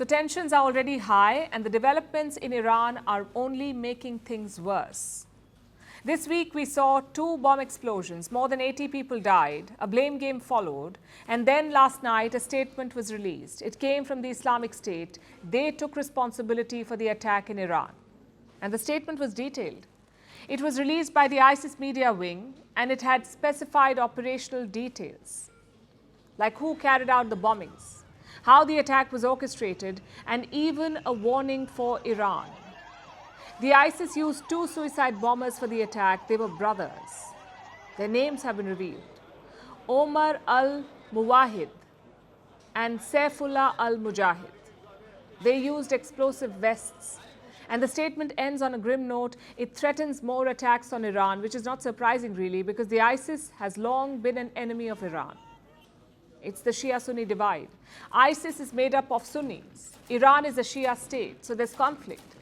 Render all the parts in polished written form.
So tensions are already high, and the developments in Iran are only making things worse. This week, we saw 2 bomb explosions. More than 80 people died. A blame game followed. And then last night, a statement was released. It came from the Islamic State. They took responsibility for the attack in Iran. And the statement was detailed. It was released by the ISIS media wing, and it had specified operational details, like who carried out the bombings, how the attack was orchestrated, and even a warning for Iran. The ISIS used 2 suicide bombers for the attack. They were brothers. Their names have been revealed: Omar al-Muwahid and Saifullah al-Mujahid. They used explosive vests. And the statement ends on a grim note. It threatens more attacks on Iran, which is not surprising really, because the ISIS has long been an enemy of Iran. It's the Shia-Sunni divide. ISIS is made up of Sunnis. Iran is a Shia state, so there's conflict.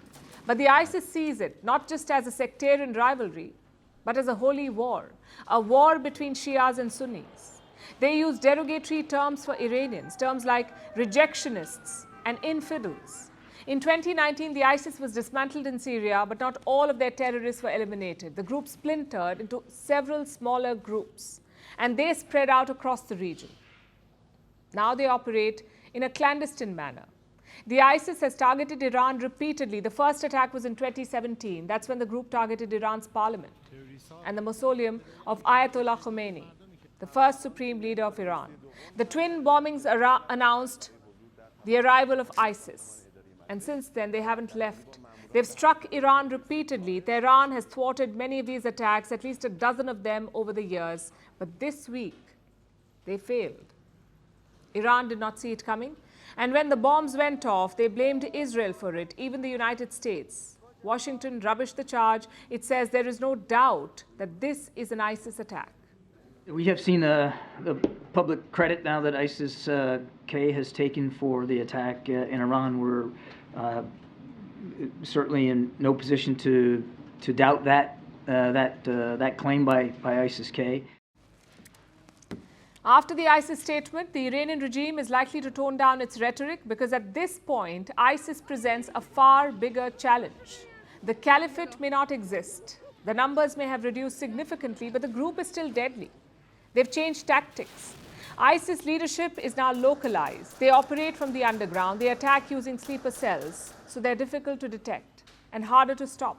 But the ISIS sees it not just as a sectarian rivalry, but as a holy war, a war between Shias and Sunnis. They use derogatory terms for Iranians, terms like rejectionists and infidels. In 2019, the ISIS was dismantled in Syria, but not all of their terrorists were eliminated. The group splintered into several smaller groups, and they spread out across the region. Now they operate in a clandestine manner. The ISIS has targeted Iran repeatedly. The first attack was in 2017. That's when the group targeted Iran's parliament and the mausoleum of Ayatollah Khomeini, the first supreme leader of Iran. The twin bombings announced the arrival of ISIS. And since then, they haven't left. They've struck Iran repeatedly. Tehran has thwarted many of these attacks, at least a dozen of them over the years. But this week, they failed. Iran did not see it coming. And when the bombs went off, they blamed Israel for it, even the United States. Washington rubbished the charge. It says there is no doubt that this is an ISIS attack. We have seen the public credit now that ISIS-K has taken for the attack in Iran. We're certainly in no position to doubt that claim by ISIS-K. After the ISIS statement, the Iranian regime is likely to tone down its rhetoric because at this point, ISIS presents a far bigger challenge. The caliphate may not exist. The numbers may have reduced significantly, but the group is still deadly. They've changed tactics. ISIS leadership is now localized. They operate from the underground. They attack using sleeper cells, so they're difficult to detect and harder to stop.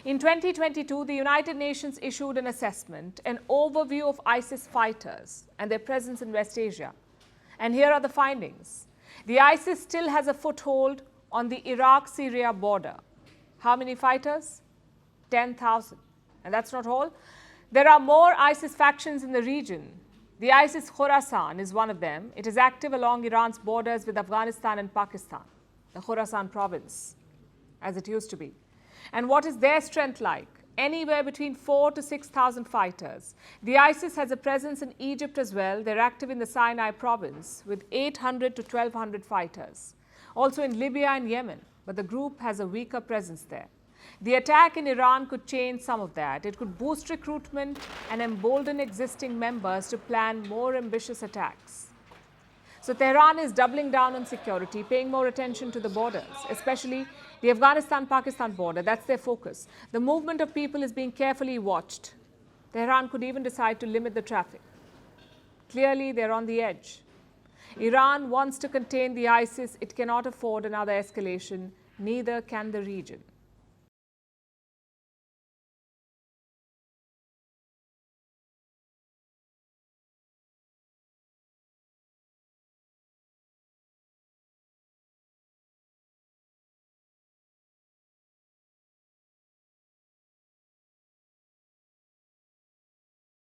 In 2022, the United Nations issued an assessment, an overview of ISIS fighters and their presence in West Asia. And here are the findings. The ISIS still has a foothold on the Iraq-Syria border. How many fighters? 10,000. And that's not all. There are more ISIS factions in the region. The ISIS-Khorasan is one of them. It is active along Iran's borders with Afghanistan and Pakistan, the Khorasan province, as it used to be. And what is their strength like? Anywhere between 4,000 to 6,000 fighters. The ISIS has a presence in Egypt as well. They're active in the Sinai province with 800 to 1,200 fighters. Also in Libya and Yemen, but the group has a weaker presence there. The attack in Iran could change some of that. It could boost recruitment and embolden existing members to plan more ambitious attacks. So Tehran is doubling down on security, paying more attention to the borders, especially the Afghanistan-Pakistan border. That's their focus. The movement of people is being carefully watched. Tehran could even decide to limit the traffic. Clearly, they're on the edge. Iran wants to contain the ISIS. It cannot afford another escalation. Neither can the region.